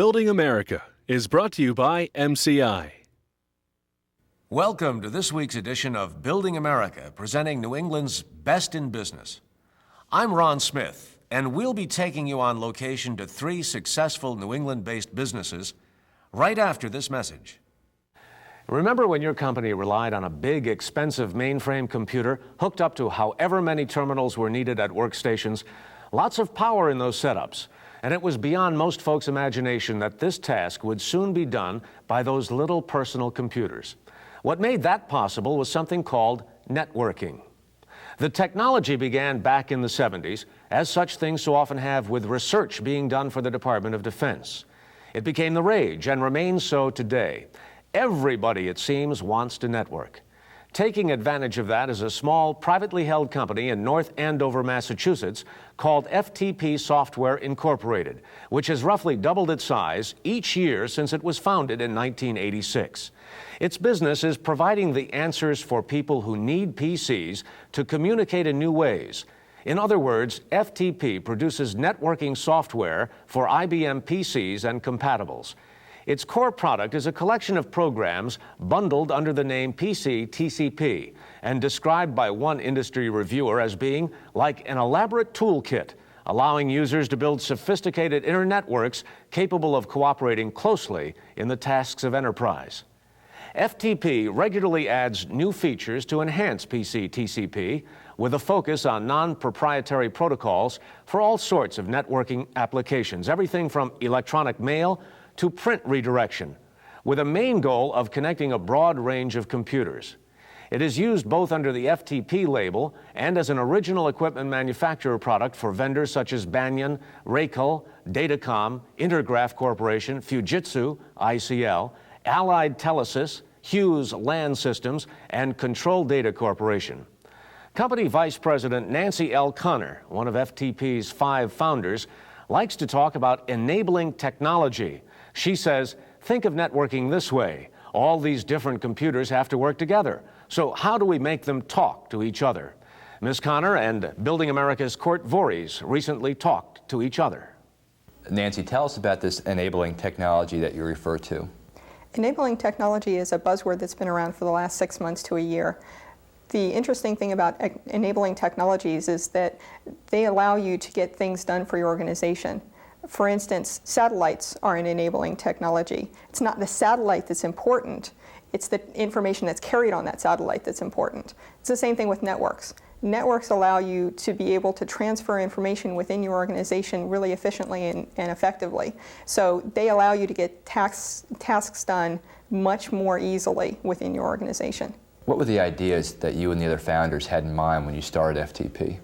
Building America is brought to you by MCI. Welcome to this week's edition of Building America, presenting New England's best in business. I'm Ron Smith, and we'll be taking you on location to 3 successful New England-based businesses right after this message. Remember when your company relied on a big, expensive mainframe computer hooked up to however many terminals were needed at workstations? Lots of power in those setups. And it was beyond most folks' imagination that this task would soon be done by those little personal computers. What made that possible was something called networking. The technology began back in the 70s, as such things so often have, with research being done for the Department of Defense. It became the rage and remains so today. Everybody, it seems, wants to network. Taking advantage of that is a small, privately held company in North Andover, Massachusetts, called FTP Software Incorporated, which has roughly doubled its size each year since it was founded in 1986. Its business is providing the answers for people who need PCs to communicate in new ways. In other words, FTP produces networking software for IBM PCs and compatibles. Its core product is a collection of programs bundled under the name PC-TCP and described by one industry reviewer as being like an elaborate toolkit, allowing users to build sophisticated inner networks capable of cooperating closely in the tasks of enterprise. FTP regularly adds new features to enhance PC-TCP with a focus on non-proprietary protocols for all sorts of networking applications, everything from electronic mail to print redirection, with a main goal of connecting a broad range of computers. It is used both under the FTP label and as an original equipment manufacturer product for vendors such as Banyan, Raycol, Datacom, Intergraph Corporation, Fujitsu, ICL, Allied Telesis, Hughes Land Systems, and Control Data Corporation. Company Vice President Nancy L. Connor, one of FTP's 5 founders, likes to talk about enabling technology. She says, think of networking this way. All these different computers have to work together. So how do we make them talk to each other? Ms. Connor and Building America's Court Voorhees recently talked to each other. Nancy, tell us about this enabling technology that you refer to. Enabling technology is a buzzword that's been around for the last 6 months to a year. The interesting thing about enabling technologies is that they allow you to get things done for your organization. For instance, satellites are an enabling technology. It's not the satellite that's important, it's the information that's carried on that satellite that's important. It's the same thing with networks. Networks allow you to be able to transfer information within your organization really efficiently and effectively. So they allow you to get tasks done much more easily within your organization. What were the ideas that you and the other founders had in mind when you started FTP?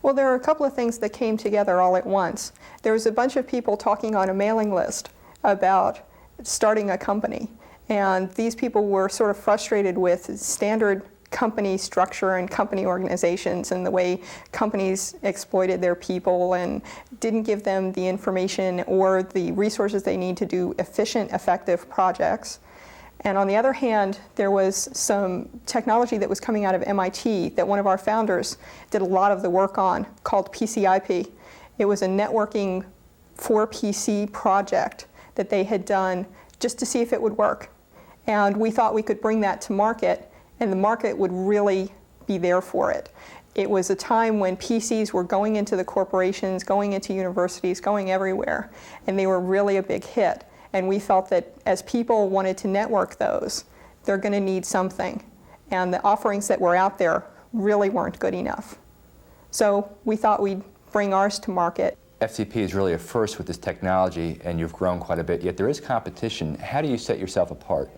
Well, there are a couple of things that came together all at once. There was a bunch of people talking on a mailing list about starting a company. And these people were sort of frustrated with standard company structure and company organizations and the way companies exploited their people and didn't give them the information or the resources they need to do efficient, effective projects. And on the other hand, there was some technology that was coming out of MIT that one of our founders did a lot of the work on, called PCIP. It was a networking for PC project that they had done just to see if it would work. And we thought we could bring that to market, and the market would really be there for it. It was a time when PCs were going into the corporations, going into universities, going everywhere, and they were really a big hit. And we felt that as people wanted to network those, they're going to need something. And the offerings that were out there really weren't good enough. So we thought we'd bring ours to market. FTP is really a first with this technology, and you've grown quite a bit, yet there is competition. How do you set yourself apart?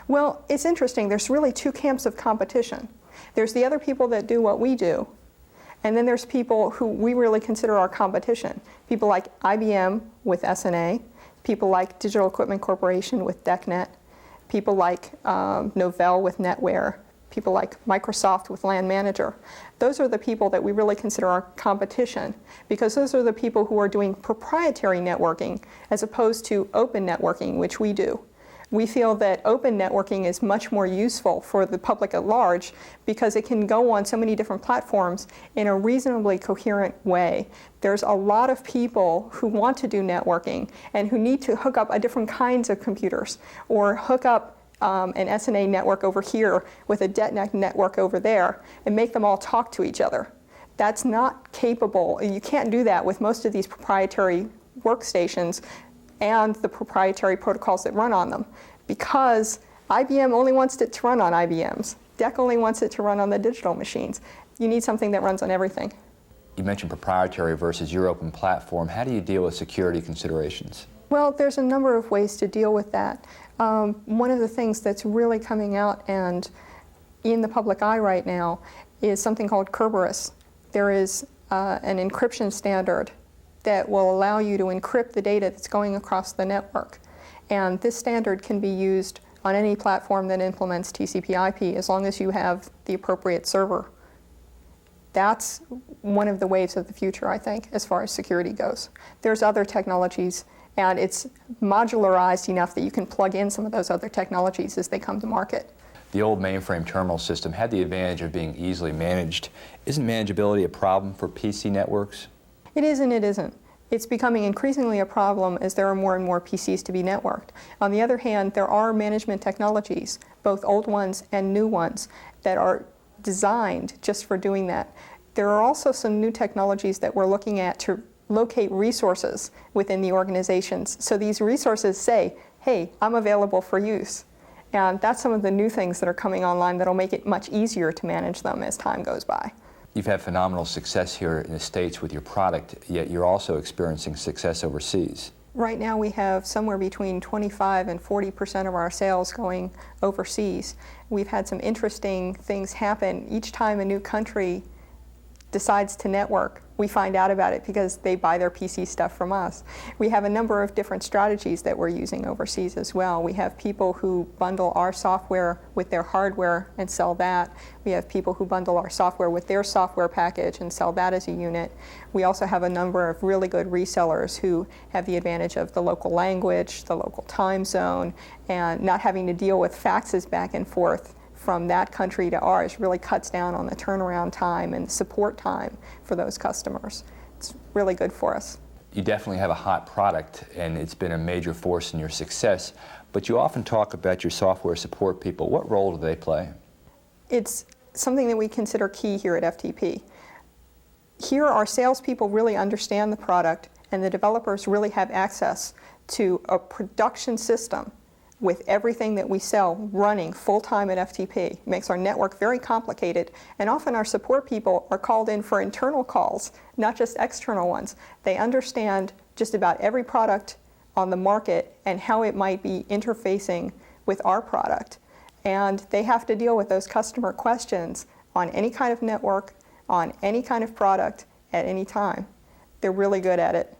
Well, it's interesting. There's really 2 camps of competition. There's the other people that do what we do, and then there's people who we really consider our competition. People like IBM with SNA, people like Digital Equipment Corporation with DECnet, people like Novell with NetWare, people like Microsoft with LAN Manager. Those are the people that we really consider our competition, because those are the people who are doing proprietary networking as opposed to open networking, which we do. We feel that open networking is much more useful for the public at large because it can go on so many different platforms in a reasonably coherent way. There's a lot of people who want to do networking and who need to hook up different kinds of computers or hook up an SNA network over here with a DETNET network over there and make them all talk to each other. That's not capable. You can't do that with most of these proprietary workstations and the proprietary protocols that run on them, because IBM only wants it to run on IBMs. DEC only wants it to run on the digital machines. You need something that runs on everything. You mentioned proprietary versus your open platform. How do you deal with security considerations? Well, there's a number of ways to deal with that. One of the things that's really coming out and in the public eye right now is something called Kerberos. There is an encryption standard that will allow you to encrypt the data that's going across the network. And this standard can be used on any platform that implements TCP/IP as long as you have the appropriate server. That's one of the waves of the future, I think, as far as security goes. There's other technologies, and it's modularized enough that you can plug in some of those other technologies as they come to market. The old mainframe terminal system had the advantage of being easily managed. Isn't manageability a problem for PC networks? It is and it isn't. It's becoming increasingly a problem as there are more and more PCs to be networked. On the other hand, there are management technologies, both old ones and new ones, that are designed just for doing that. There are also some new technologies that we're looking at to locate resources within the organizations. So these resources say, hey, I'm available for use. And that's some of the new things that are coming online that'll make it much easier to manage them as time goes by. You've had phenomenal success here in the States with your product, yet you're also experiencing success overseas. Right now we have somewhere between 25 and 40% of our sales going overseas. We've had some interesting things happen. Each time a new country decides to network, we find out about it because they buy their PC stuff from us. We have a number of different strategies that we're using overseas as well. We have people who bundle our software with their hardware and sell that. We have people who bundle our software with their software package and sell that as a unit. We also have a number of really good resellers who have the advantage of the local language, the local time zone, and not having to deal with faxes back and forth from that country to ours. Really cuts down on the turnaround time and support time for those customers. It's really good for us. You definitely have a hot product, and it's been a major force in your success, but you often talk about your software support people. What role do they play? It's something that we consider key here at FTP. Here, our salespeople really understand the product, and the developers really have access to a production system with everything that we sell running full-time at FTP. It makes our network very complicated, and often our support people are called in for internal calls, not just external ones. They understand just about every product on the market and how it might be interfacing with our product. And they have to deal with those customer questions on any kind of network, on any kind of product, at any time. They're really good at it.